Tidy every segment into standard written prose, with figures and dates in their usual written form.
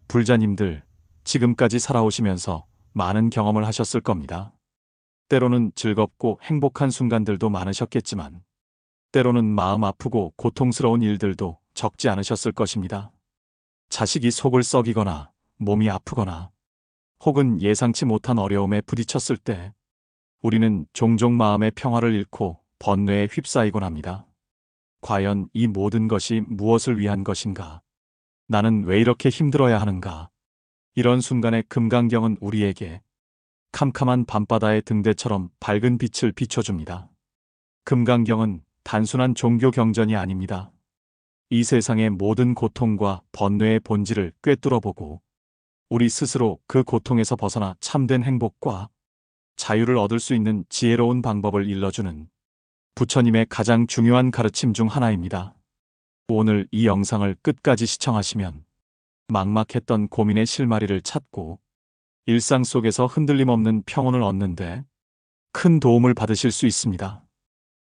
불자님들, 지금까지 살아오시면서 많은 경험을 하셨을 겁니다. 때로는 즐겁고 행복한 순간들도 많으셨겠지만, 때로는 마음 아프고 고통스러운 일들도 적지 않으셨을 것입니다. 자식이 속을 썩이거나 몸이 아프거나 혹은 예상치 못한 어려움에 부딪혔을 때 우리는 종종 마음의 평화를 잃고 번뇌에 휩싸이곤 합니다. 과연 이 모든 것이 무엇을 위한 것인가? 나는 왜 이렇게 힘들어야 하는가? 이런 순간에 금강경은 우리에게 캄캄한 밤바다의 등대처럼 밝은 빛을 비춰줍니다. 금강경은 단순한 종교 경전이 아닙니다. 이 세상의 모든 고통과 번뇌의 본질을 꿰뚫어보고 우리 스스로 그 고통에서 벗어나 참된 행복과 자유를 얻을 수 있는 지혜로운 방법을 일러주는 부처님의 가장 중요한 가르침 중 하나입니다. 오늘 이 영상을 끝까지 시청하시면 막막했던 고민의 실마리를 찾고 일상 속에서 흔들림 없는 평온을 얻는데 큰 도움을 받으실 수 있습니다.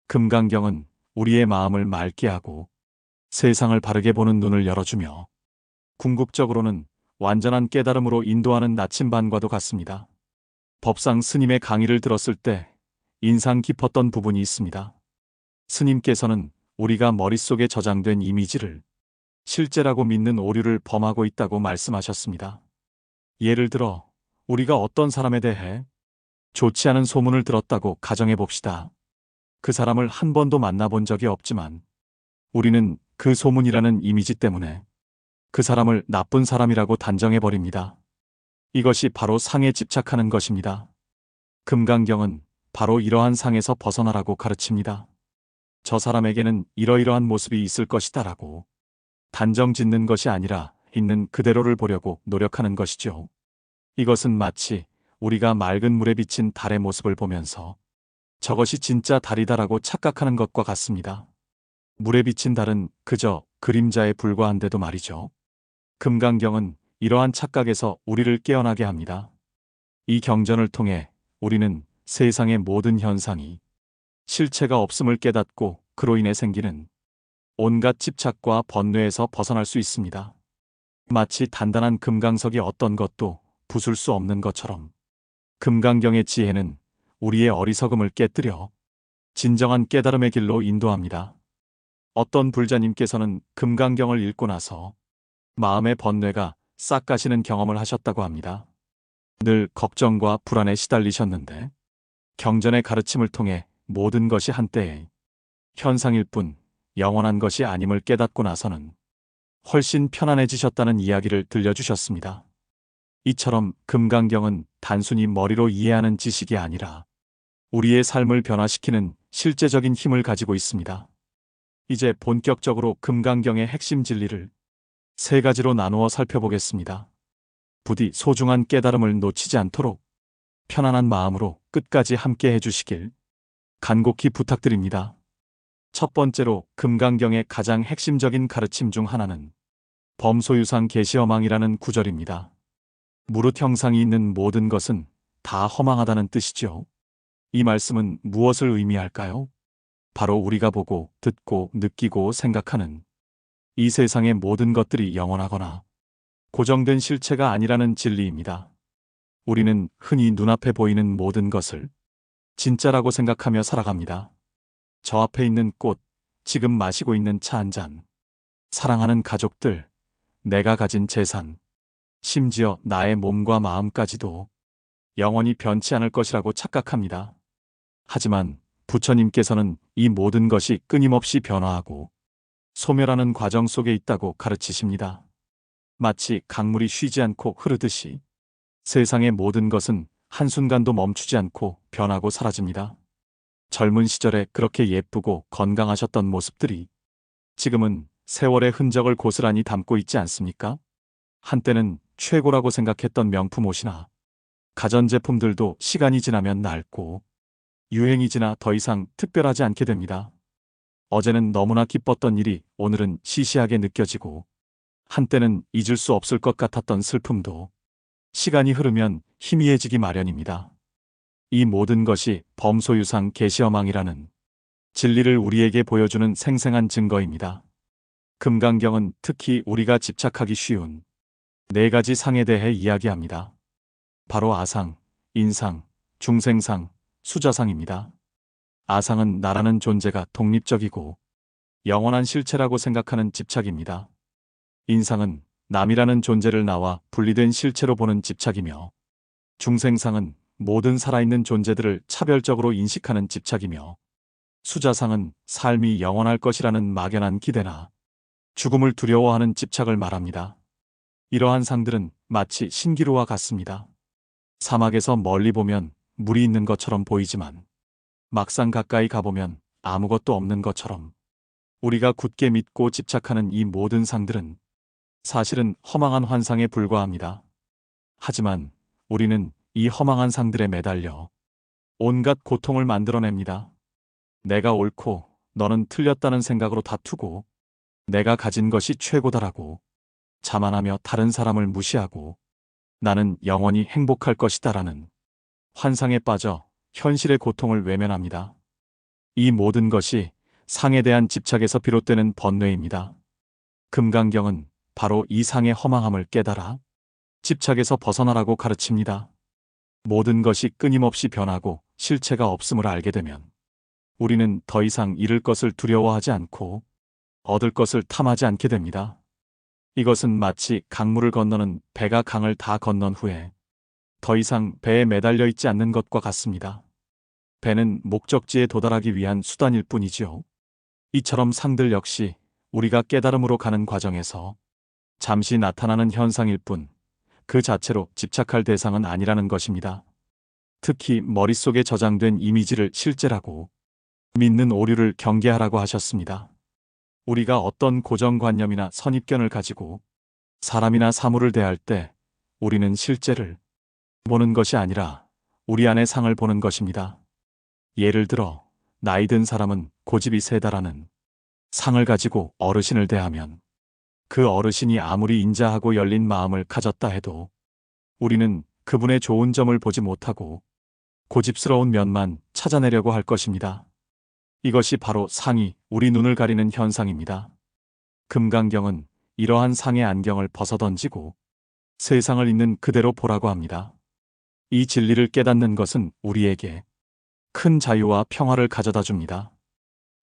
금강경은 우리의 마음을 맑게 하고 세상을 바르게 보는 눈을 열어주며 궁극적으로는 완전한 깨달음으로 인도하는 나침반과도 같습니다. 법상 스님의 강의를 들었을 때 인상 깊었던 부분이 있습니다. 스님께서는 우리가 머릿속에 저장된 이미지를 실제라고 믿는 오류를 범하고 있다고 말씀하셨습니다. 예를 들어 우리가 어떤 사람에 대해 좋지 않은 소문을 들었다고 가정해 봅시다. 그 사람을 한 번도 만나본 적이 없지만 우리는 그 소문이라는 이미지 때문에 그 사람을 나쁜 사람이라고 단정해 버립니다. 이것이 바로 상에 집착하는 것입니다. 금강경은 바로 이러한 상에서 벗어나라고 가르칩니다. 저 사람에게는 이러이러한 모습이 있을 것이다라고 단정 짓는 것이 아니라 있는 그대로를 보려고 노력하는 것이죠. 이것은 마치 우리가 맑은 물에 비친 달의 모습을 보면서 저것이 진짜 달이다라고 착각하는 것과 같습니다. 물에 비친 달은 그저 그림자에 불과한데도 말이죠. 금강경은 이러한 착각에서 우리를 깨어나게 합니다. 이 경전을 통해 우리는 세상의 모든 현상이 실체가 없음을 깨닫고 그로 인해 생기는 온갖 집착과 번뇌에서 벗어날 수 있습니다. 마치 단단한 금강석이 어떤 것도 부술 수 없는 것처럼 금강경의 지혜는 우리의 어리석음을 깨뜨려 진정한 깨달음의 길로 인도합니다. 어떤 불자님께서는 금강경을 읽고 나서 마음의 번뇌가 싹 가시는 경험을 하셨다고 합니다. 늘 걱정과 불안에 시달리셨는데 경전의 가르침을 통해 모든 것이 한때의 현상일 뿐 영원한 것이 아님을 깨닫고 나서는 훨씬 편안해지셨다는 이야기를 들려주셨습니다. 이처럼 금강경은 단순히 머리로 이해하는 지식이 아니라 우리의 삶을 변화시키는 실제적인 힘을 가지고 있습니다. 이제 본격적으로 금강경의 핵심 진리를 세 가지로 나누어 살펴보겠습니다. 부디 소중한 깨달음을 놓치지 않도록 편안한 마음으로 끝까지 함께 해주시길 간곡히 부탁드립니다. 첫 번째로 금강경의 가장 핵심적인 가르침 중 하나는 범소유상 계시허망이라는 구절입니다. 무릇 형상이 있는 모든 것은 다 허망하다는 뜻이죠. 이 말씀은 무엇을 의미할까요? 바로 우리가 보고 듣고 느끼고 생각하는 이 세상의 모든 것들이 영원하거나 고정된 실체가 아니라는 진리입니다. 우리는 흔히 눈앞에 보이는 모든 것을 진짜라고 생각하며 살아갑니다. 저 앞에 있는 꽃, 지금 마시고 있는 차 한 잔, 사랑하는 가족들, 내가 가진 재산, 심지어 나의 몸과 마음까지도 영원히 변치 않을 것이라고 착각합니다. 하지만 부처님께서는 이 모든 것이 끊임없이 변화하고 소멸하는 과정 속에 있다고 가르치십니다. 마치 강물이 쉬지 않고 흐르듯이 세상의 모든 것은 한순간도 멈추지 않고 변하고 사라집니다. 젊은 시절에 그렇게 예쁘고 건강하셨던 모습들이 지금은 세월의 흔적을 고스란히 담고 있지 않습니까? 한때는 최고라고 생각했던 명품 옷이나 가전제품들도 시간이 지나면 낡고 유행이 지나 더 이상 특별하지 않게 됩니다. 어제는 너무나 기뻤던 일이 오늘은 시시하게 느껴지고 한때는 잊을 수 없을 것 같았던 슬픔도 시간이 흐르면 희미해지기 마련입니다. 이 모든 것이 범소유상 계시허망이라는 진리를 우리에게 보여주는 생생한 증거입니다. 금강경은 특히 우리가 집착하기 쉬운 네 가지 상에 대해 이야기합니다. 바로 아상, 인상, 중생상, 수자상입니다. 아상은 나라는 존재가 독립적이고 영원한 실체라고 생각하는 집착입니다. 인상은 남이라는 존재를 나와 분리된 실체로 보는 집착이며, 중생상은 모든 살아있는 존재들을 차별적으로 인식하는 집착이며, 수자상은 삶이 영원할 것이라는 막연한 기대나 죽음을 두려워하는 집착을 말합니다. 이러한 상들은 마치 신기루와 같습니다. 사막에서 멀리 보면 물이 있는 것처럼 보이지만 막상 가까이 가보면 아무것도 없는 것처럼, 우리가 굳게 믿고 집착하는 이 모든 상들은 사실은 허망한 환상에 불과합니다. 하지만 우리는 이 허망한 상들에 매달려 온갖 고통을 만들어냅니다. 내가 옳고 너는 틀렸다는 생각으로 다투고, 내가 가진 것이 최고다라고 자만하며 다른 사람을 무시하고, 나는 영원히 행복할 것이다라는 환상에 빠져 현실의 고통을 외면합니다. 이 모든 것이 상에 대한 집착에서 비롯되는 번뇌입니다. 금강경은 바로 이 상의 허망함을 깨달아 집착에서 벗어나라고 가르칩니다. 모든 것이 끊임없이 변하고 실체가 없음을 알게 되면 우리는 더 이상 잃을 것을 두려워하지 않고 얻을 것을 탐하지 않게 됩니다. 이것은 마치 강물을 건너는 배가 강을 다 건넌 후에 더 이상 배에 매달려 있지 않는 것과 같습니다. 배는 목적지에 도달하기 위한 수단일 뿐이지요. 이처럼 상들 역시 우리가 깨달음으로 가는 과정에서 잠시 나타나는 현상일 뿐, 그 자체로 집착할 대상은 아니라는 것입니다. 특히 머릿속에 저장된 이미지를 실제라고 믿는 오류를 경계하라고 하셨습니다. 우리가 어떤 고정관념이나 선입견을 가지고 사람이나 사물을 대할 때 우리는 실제를 보는 것이 아니라 우리 안의 상을 보는 것입니다. 예를 들어 나이 든 사람은 고집이 세다라는 상을 가지고 어르신을 대하면, 그 어르신이 아무리 인자하고 열린 마음을 가졌다 해도 우리는 그분의 좋은 점을 보지 못하고 고집스러운 면만 찾아내려고 할 것입니다. 이것이 바로 상이 우리 눈을 가리는 현상입니다. 금강경은 이러한 상의 안경을 벗어던지고 세상을 있는 그대로 보라고 합니다. 이 진리를 깨닫는 것은 우리에게 큰 자유와 평화를 가져다 줍니다.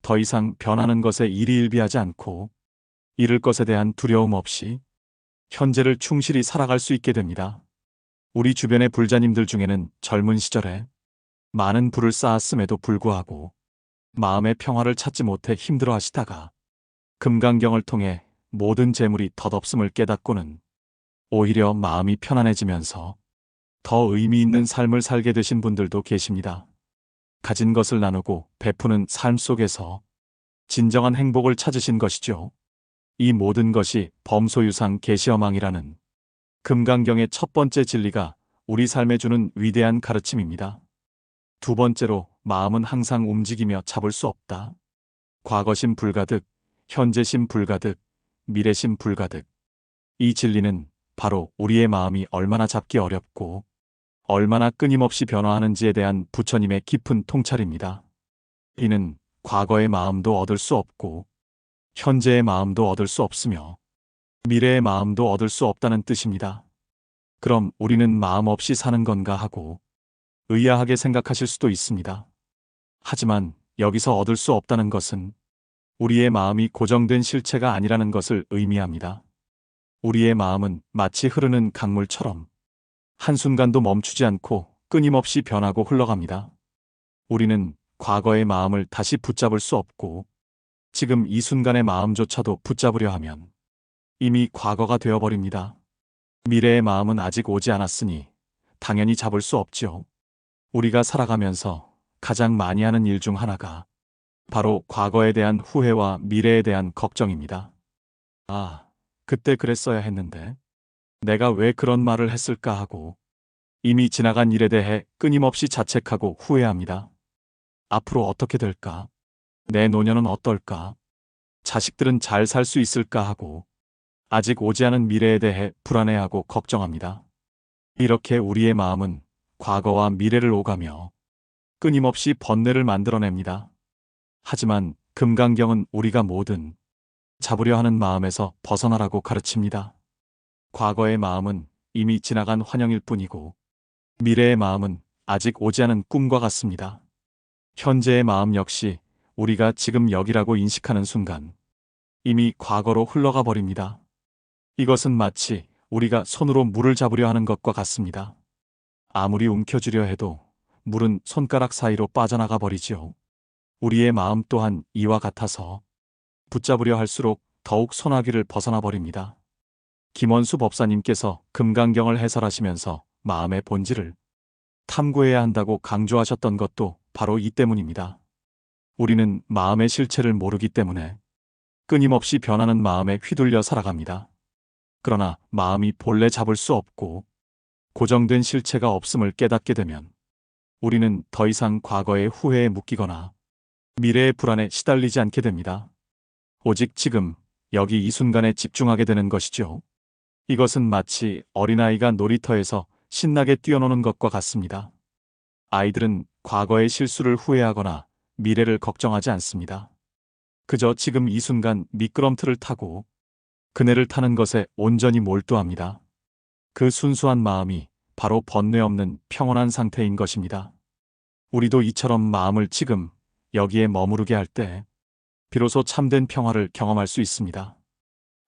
더 이상 변하는 것에 일희일비하지 않고 잃을 것에 대한 두려움 없이 현재를 충실히 살아갈 수 있게 됩니다. 우리 주변의 불자님들 중에는 젊은 시절에 많은 부를 쌓았음에도 불구하고 마음의 평화를 찾지 못해 힘들어 하시다가 금강경을 통해 모든 재물이 덧없음을 깨닫고는 오히려 마음이 편안해지면서 더 의미 있는 삶을 살게 되신 분들도 계십니다. 가진 것을 나누고 베푸는 삶 속에서 진정한 행복을 찾으신 것이죠. 이 모든 것이 범소유상 계시어망이라는 금강경의 첫 번째 진리가 우리 삶에 주는 위대한 가르침입니다. 두 번째로, 마음은 항상 움직이며 잡을 수 없다. 과거심 불가득, 현재심 불가득, 미래심 불가득. 이 진리는 바로 우리의 마음이 얼마나 잡기 어렵고 얼마나 끊임없이 변화하는지에 대한 부처님의 깊은 통찰입니다. 이는 과거의 마음도 얻을 수 없고 현재의 마음도 얻을 수 없으며 미래의 마음도 얻을 수 없다는 뜻입니다. 그럼 우리는 마음 없이 사는 건가 하고 의아하게 생각하실 수도 있습니다. 하지만 여기서 얻을 수 없다는 것은 우리의 마음이 고정된 실체가 아니라는 것을 의미합니다. 우리의 마음은 마치 흐르는 강물처럼 한순간도 멈추지 않고 끊임없이 변하고 흘러갑니다. 우리는 과거의 마음을 다시 붙잡을 수 없고 지금 이 순간의 마음조차도 붙잡으려 하면 이미 과거가 되어버립니다. 미래의 마음은 아직 오지 않았으니 당연히 잡을 수 없죠. 우리가 살아가면서 가장 많이 하는 일 중 하나가 바로 과거에 대한 후회와 미래에 대한 걱정입니다. 아, 그때 그랬어야 했는데 내가 왜 그런 말을 했을까 하고 이미 지나간 일에 대해 끊임없이 자책하고 후회합니다. 앞으로 어떻게 될까? 내 노년은 어떨까? 자식들은 잘 살 수 있을까 하고 아직 오지 않은 미래에 대해 불안해하고 걱정합니다. 이렇게 우리의 마음은 과거와 미래를 오가며 끊임없이 번뇌를 만들어냅니다. 하지만 금강경은 우리가 모든 잡으려 하는 마음에서 벗어나라고 가르칩니다. 과거의 마음은 이미 지나간 환영일 뿐이고 미래의 마음은 아직 오지 않은 꿈과 같습니다. 현재의 마음 역시 우리가 지금 여기라고 인식하는 순간 이미 과거로 흘러가 버립니다. 이것은 마치 우리가 손으로 물을 잡으려 하는 것과 같습니다. 아무리 움켜쥐려 해도 물은 손가락 사이로 빠져나가 버리지요. 우리의 마음 또한 이와 같아서 붙잡으려 할수록 더욱 소나기를 벗어나 버립니다. 김원수 법사님께서 금강경을 해설하시면서 마음의 본질을 탐구해야 한다고 강조하셨던 것도 바로 이 때문입니다. 우리는 마음의 실체를 모르기 때문에 끊임없이 변하는 마음에 휘둘려 살아갑니다. 그러나 마음이 본래 잡을 수 없고 고정된 실체가 없음을 깨닫게 되면 우리는 더 이상 과거의 후회에 묶이거나 미래의 불안에 시달리지 않게 됩니다. 오직 지금, 여기 이 순간에 집중하게 되는 것이죠. 이것은 마치 어린아이가 놀이터에서 신나게 뛰어노는 것과 같습니다. 아이들은 과거의 실수를 후회하거나 미래를 걱정하지 않습니다. 그저 지금 이 순간 미끄럼틀을 타고 그네를 타는 것에 온전히 몰두합니다. 그 순수한 마음이 바로 번뇌 없는 평온한 상태인 것입니다. 우리도 이처럼 마음을 지금 여기에 머무르게 할 때 비로소 참된 평화를 경험할 수 있습니다.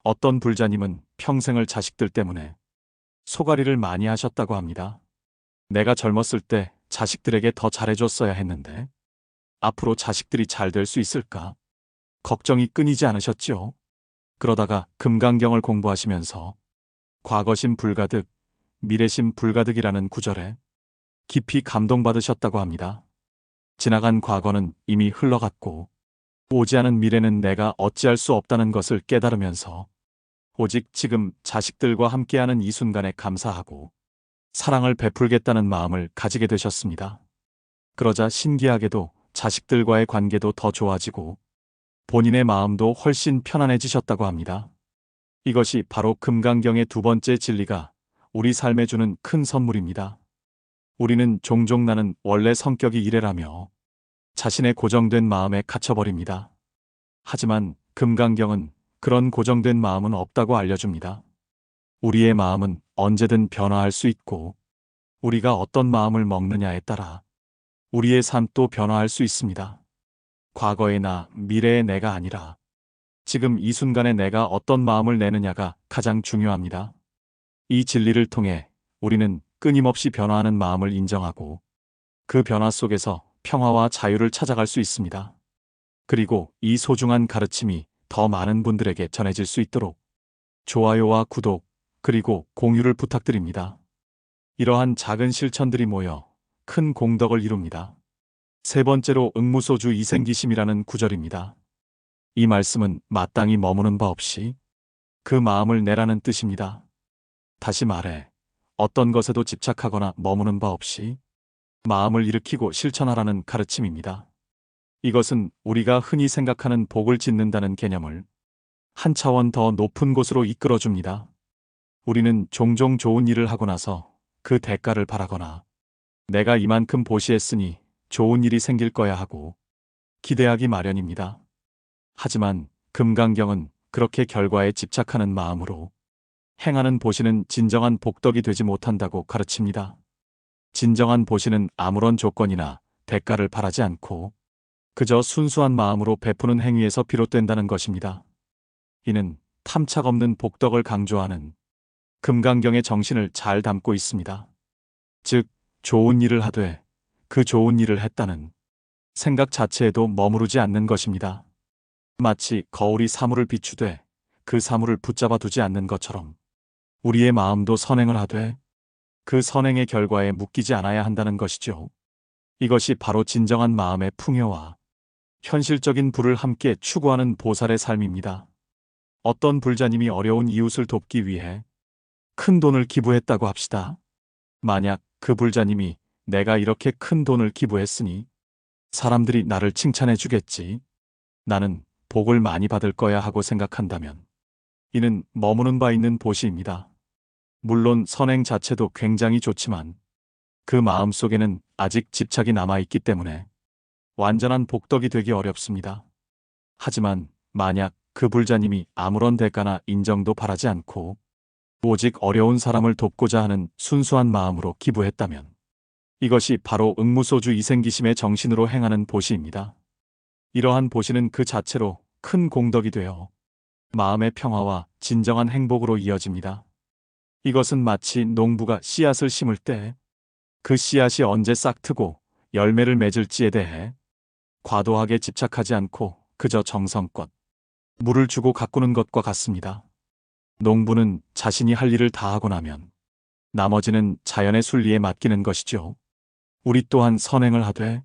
어떤 불자님은 평생을 자식들 때문에 소가리를 많이 하셨다고 합니다. 내가 젊었을 때 자식들에게 더 잘해줬어야 했는데 앞으로 자식들이 잘 될 수 있을까? 걱정이 끊이지 않으셨지요? 그러다가 금강경을 공부하시면서 과거심 불가득, 미래심 불가득이라는 구절에 깊이 감동받으셨다고 합니다. 지나간 과거는 이미 흘러갔고 오지 않은 미래는 내가 어찌할 수 없다는 것을 깨달으면서 오직 지금 자식들과 함께하는 이 순간에 감사하고 사랑을 베풀겠다는 마음을 가지게 되셨습니다. 그러자 신기하게도 자식들과의 관계도 더 좋아지고 본인의 마음도 훨씬 편안해지셨다고 합니다. 이것이 바로 금강경의 두 번째 진리가 우리 삶에 주는 큰 선물입니다. 우리는 종종 나는 원래 성격이 이래라며 자신의 고정된 마음에 갇혀버립니다. 하지만 금강경은 그런 고정된 마음은 없다고 알려줍니다. 우리의 마음은 언제든 변화할 수 있고 우리가 어떤 마음을 먹느냐에 따라 우리의 삶도 변화할 수 있습니다. 과거의 나, 미래의 내가 아니라 지금 이 순간에 내가 어떤 마음을 내느냐가 가장 중요합니다. 이 진리를 통해 우리는 끊임없이 변화하는 마음을 인정하고 그 변화 속에서 평화와 자유를 찾아갈 수 있습니다. 그리고 이 소중한 가르침이 더 많은 분들에게 전해질 수 있도록 좋아요와 구독, 그리고 공유를 부탁드립니다. 이러한 작은 실천들이 모여 큰 공덕을 이룹니다. 세 번째로 응무소주 이생기심이라는 구절입니다. 이 말씀은 마땅히 머무는 바 없이 그 마음을 내라는 뜻입니다. 다시 말해 어떤 것에도 집착하거나 머무는 바 없이 마음을 일으키고 실천하라는 가르침입니다. 이것은 우리가 흔히 생각하는 복을 짓는다는 개념을 한 차원 더 높은 곳으로 이끌어줍니다. 우리는 종종 좋은 일을 하고 나서 그 대가를 바라거나 내가 이만큼 보시했으니 좋은 일이 생길 거야 하고 기대하기 마련입니다. 하지만 금강경은 그렇게 결과에 집착하는 마음으로 행하는 보시는 진정한 복덕이 되지 못한다고 가르칩니다. 진정한 보시는 아무런 조건이나 대가를 바라지 않고 그저 순수한 마음으로 베푸는 행위에서 비롯된다는 것입니다. 이는 탐착 없는 복덕을 강조하는 금강경의 정신을 잘 담고 있습니다. 즉, 좋은 일을 하되 그 좋은 일을 했다는 생각 자체에도 머무르지 않는 것입니다. 마치 거울이 사물을 비추되 그 사물을 붙잡아 두지 않는 것처럼 우리의 마음도 선행을 하되 그 선행의 결과에 묶이지 않아야 한다는 것이죠. 이것이 바로 진정한 마음의 풍요와 현실적인 부를 함께 추구하는 보살의 삶입니다. 어떤 불자님이 어려운 이웃을 돕기 위해 큰 돈을 기부했다고 합시다. 만약 그 불자님이 내가 이렇게 큰 돈을 기부했으니 사람들이 나를 칭찬해 주겠지, 나는 복을 많이 받을 거야 하고 생각한다면 이는 머무는 바 있는 보시입니다. 물론 선행 자체도 굉장히 좋지만 그 마음 속에는 아직 집착이 남아있기 때문에 완전한 복덕이 되기 어렵습니다. 하지만 만약 그 불자님이 아무런 대가나 인정도 바라지 않고 오직 어려운 사람을 돕고자 하는 순수한 마음으로 기부했다면 이것이 바로 응무소주 이생기심의 정신으로 행하는 보시입니다. 이러한 보시는 그 자체로 큰 공덕이 되어 마음의 평화와 진정한 행복으로 이어집니다. 이것은 마치 농부가 씨앗을 심을 때 그 씨앗이 언제 싹트고 열매를 맺을지에 대해 과도하게 집착하지 않고 그저 정성껏 물을 주고 가꾸는 것과 같습니다. 농부는 자신이 할 일을 다 하고 나면 나머지는 자연의 순리에 맡기는 것이죠. 우리 또한 선행을 하되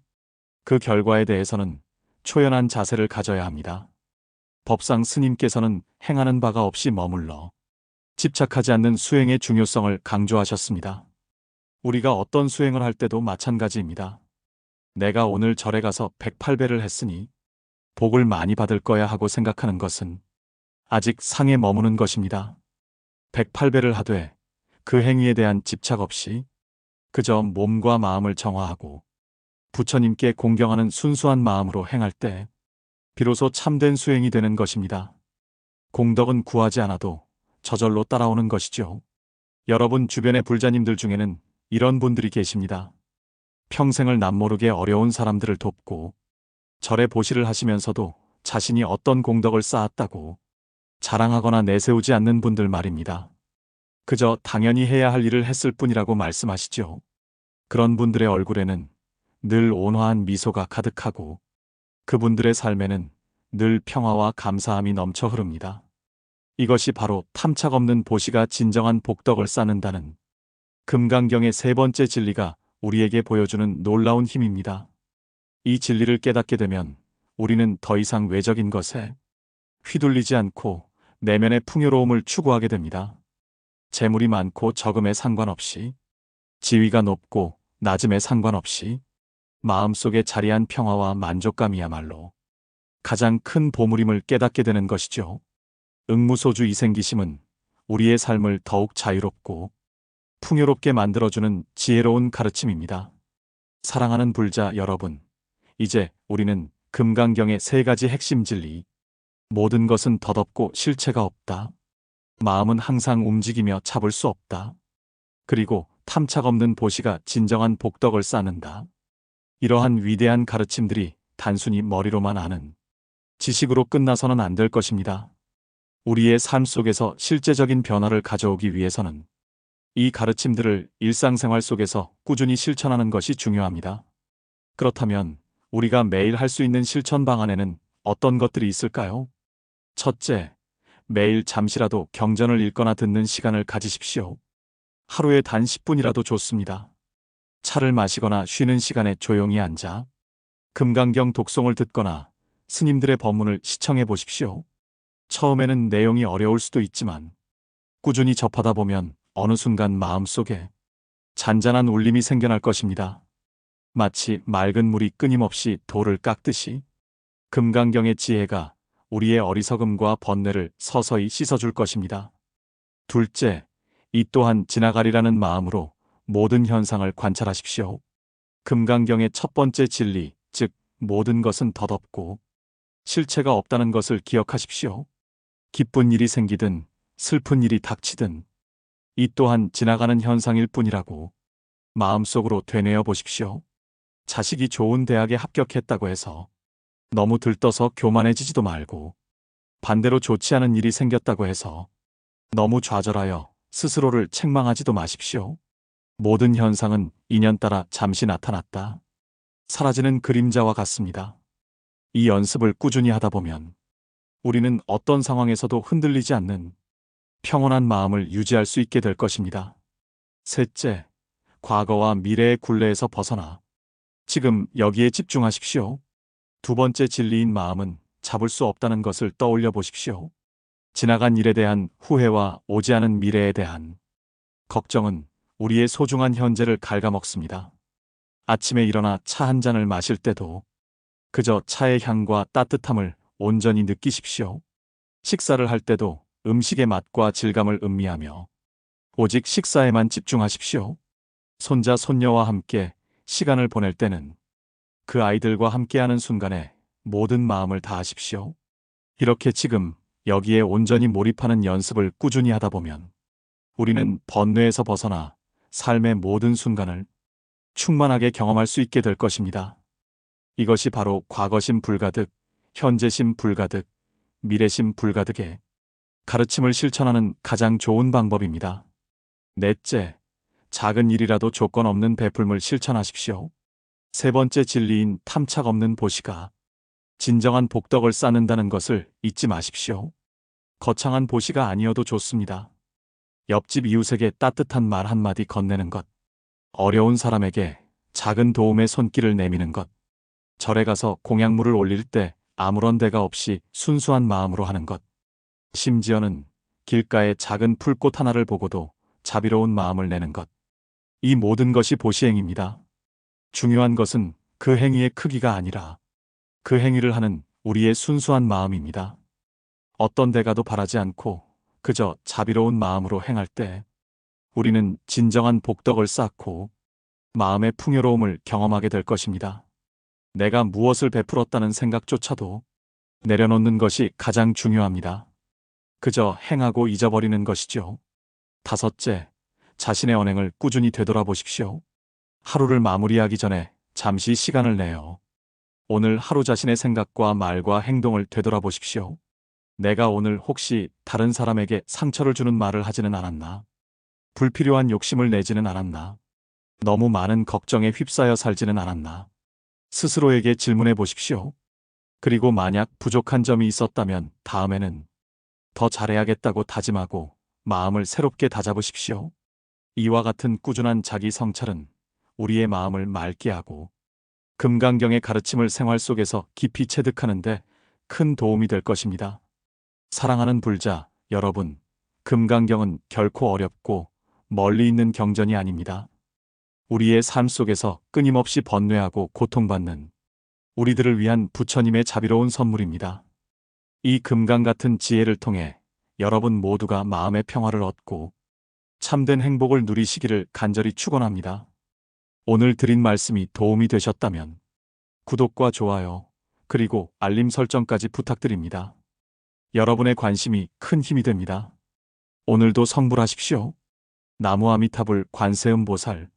그 결과에 대해서는 초연한 자세를 가져야 합니다. 법상 스님께서는 행하는 바가 없이 머물러 집착하지 않는 수행의 중요성을 강조하셨습니다. 우리가 어떤 수행을 할 때도 마찬가지입니다. 내가 오늘 절에 가서 108배를 했으니 복을 많이 받을 거야 하고 생각하는 것은 아직 상에 머무는 것입니다. 108배를 하되 그 행위에 대한 집착 없이 그저 몸과 마음을 정화하고 부처님께 공경하는 순수한 마음으로 행할 때 비로소 참된 수행이 되는 것입니다. 공덕은 구하지 않아도 저절로 따라오는 것이죠. 여러분 주변의 불자님들 중에는 이런 분들이 계십니다. 평생을 남모르게 어려운 사람들을 돕고 절에 보시를 하시면서도 자신이 어떤 공덕을 쌓았다고 자랑하거나 내세우지 않는 분들 말입니다. 그저 당연히 해야 할 일을 했을 뿐이라고 말씀하시죠. 그런 분들의 얼굴에는 늘 온화한 미소가 가득하고 그분들의 삶에는 늘 평화와 감사함이 넘쳐 흐릅니다. 이것이 바로 탐착 없는 보시가 진정한 복덕을 쌓는다는 금강경의 세 번째 진리가 우리에게 보여주는 놀라운 힘입니다. 이 진리를 깨닫게 되면 우리는 더 이상 외적인 것에 휘둘리지 않고 내면의 풍요로움을 추구하게 됩니다. 재물이 많고 적음에 상관없이, 지위가 높고 낮음에 상관없이 마음속에 자리한 평화와 만족감이야말로 가장 큰 보물임을 깨닫게 되는 것이죠. 응무소주 이생기심은 우리의 삶을 더욱 자유롭고 풍요롭게 만들어주는 지혜로운 가르침입니다. 사랑하는 불자 여러분, 이제 우리는 금강경의 세 가지 핵심 진리, 모든 것은 덧없고 실체가 없다. 마음은 항상 움직이며 잡을 수 없다. 그리고 탐착 없는 보시가 진정한 복덕을 쌓는다. 이러한 위대한 가르침들이 단순히 머리로만 아는 지식으로 끝나서는 안 될 것입니다. 우리의 삶 속에서 실제적인 변화를 가져오기 위해서는 이 가르침들을 일상생활 속에서 꾸준히 실천하는 것이 중요합니다. 그렇다면 우리가 매일 할 수 있는 실천 방안에는 어떤 것들이 있을까요? 첫째, 매일 잠시라도 경전을 읽거나 듣는 시간을 가지십시오. 하루에 단 10분이라도 좋습니다. 차를 마시거나 쉬는 시간에 조용히 앉아 금강경 독송을 듣거나 스님들의 법문을 시청해 보십시오. 처음에는 내용이 어려울 수도 있지만 꾸준히 접하다 보면 어느 순간 마음속에 잔잔한 울림이 생겨날 것입니다. 마치 맑은 물이 끊임없이 돌을 깎듯이 금강경의 지혜가 우리의 어리석음과 번뇌를 서서히 씻어줄 것입니다. 둘째, 이 또한 지나가리라는 마음으로 모든 현상을 관찰하십시오. 금강경의 첫 번째 진리, 즉 모든 것은 덧없고 실체가 없다는 것을 기억하십시오. 기쁜 일이 생기든 슬픈 일이 닥치든 이 또한 지나가는 현상일 뿐이라고 마음속으로 되뇌어 보십시오. 자식이 좋은 대학에 합격했다고 해서 너무 들떠서 교만해지지도 말고, 반대로 좋지 않은 일이 생겼다고 해서 너무 좌절하여 스스로를 책망하지도 마십시오. 모든 현상은 인연 따라 잠시 나타났다 사라지는 그림자와 같습니다. 이 연습을 꾸준히 하다 보면 우리는 어떤 상황에서도 흔들리지 않는 평온한 마음을 유지할 수 있게 될 것입니다. 셋째, 과거와 미래의 굴레에서 벗어나 지금 여기에 집중하십시오. 두 번째 진리인 마음은 잡을 수 없다는 것을 떠올려 보십시오. 지나간 일에 대한 후회와 오지 않은 미래에 대한 걱정은 우리의 소중한 현재를 갉아먹습니다. 아침에 일어나 차 한 잔을 마실 때도 그저 차의 향과 따뜻함을 온전히 느끼십시오. 식사를 할 때도 음식의 맛과 질감을 음미하며 오직 식사에만 집중하십시오. 손자, 손녀와 함께 시간을 보낼 때는 그 아이들과 함께하는 순간에 모든 마음을 다하십시오. 이렇게 지금 여기에 온전히 몰입하는 연습을 꾸준히 하다 보면 우리는 번뇌에서 벗어나 삶의 모든 순간을 충만하게 경험할 수 있게 될 것입니다. 이것이 바로 과거심 불가득, 현재심 불가득, 미래심 불가득의 가르침을 실천하는 가장 좋은 방법입니다. 넷째, 작은 일이라도 조건 없는 베풀물 실천하십시오. 세 번째 진리인 탐착 없는 보시가 진정한 복덕을 쌓는다는 것을 잊지 마십시오. 거창한 보시가 아니어도 좋습니다. 옆집 이웃에게 따뜻한 말 한마디 건네는 것, 어려운 사람에게 작은 도움의 손길을 내미는 것, 절에 가서 공약물을 올릴 때 아무런 대가 없이 순수한 마음으로 하는 것, 심지어는 길가의 작은 풀꽃 하나를 보고도 자비로운 마음을 내는 것. 이 모든 것이 보시행입니다. 중요한 것은 그 행위의 크기가 아니라 그 행위를 하는 우리의 순수한 마음입니다. 어떤 대가도 바라지 않고 그저 자비로운 마음으로 행할 때 우리는 진정한 복덕을 쌓고 마음의 풍요로움을 경험하게 될 것입니다. 내가 무엇을 베풀었다는 생각조차도 내려놓는 것이 가장 중요합니다. 그저 행하고 잊어버리는 것이죠. 다섯째, 자신의 언행을 꾸준히 되돌아보십시오. 하루를 마무리하기 전에 잠시 시간을 내어 오늘 하루 자신의 생각과 말과 행동을 되돌아보십시오. 내가 오늘 혹시 다른 사람에게 상처를 주는 말을 하지는 않았나? 불필요한 욕심을 내지는 않았나? 너무 많은 걱정에 휩싸여 살지는 않았나? 스스로에게 질문해 보십시오. 그리고 만약 부족한 점이 있었다면 다음에는 더 잘해야겠다고 다짐하고 마음을 새롭게 다잡으십시오. 이와 같은 꾸준한 자기 성찰은 우리의 마음을 맑게 하고 금강경의 가르침을 생활 속에서 깊이 체득하는 데 큰 도움이 될 것입니다. 사랑하는 불자 여러분, 금강경은 결코 어렵고 멀리 있는 경전이 아닙니다. 우리의 삶 속에서 끊임없이 번뇌하고 고통받는 우리들을 위한 부처님의 자비로운 선물입니다. 이 금강 같은 지혜를 통해 여러분 모두가 마음의 평화를 얻고 참된 행복을 누리시기를 간절히 축원합니다. 오늘 드린 말씀이 도움이 되셨다면 구독과 좋아요, 그리고 알림 설정까지 부탁드립니다. 여러분의 관심이 큰 힘이 됩니다. 오늘도 성불하십시오. 나무 아미타불 관세음보살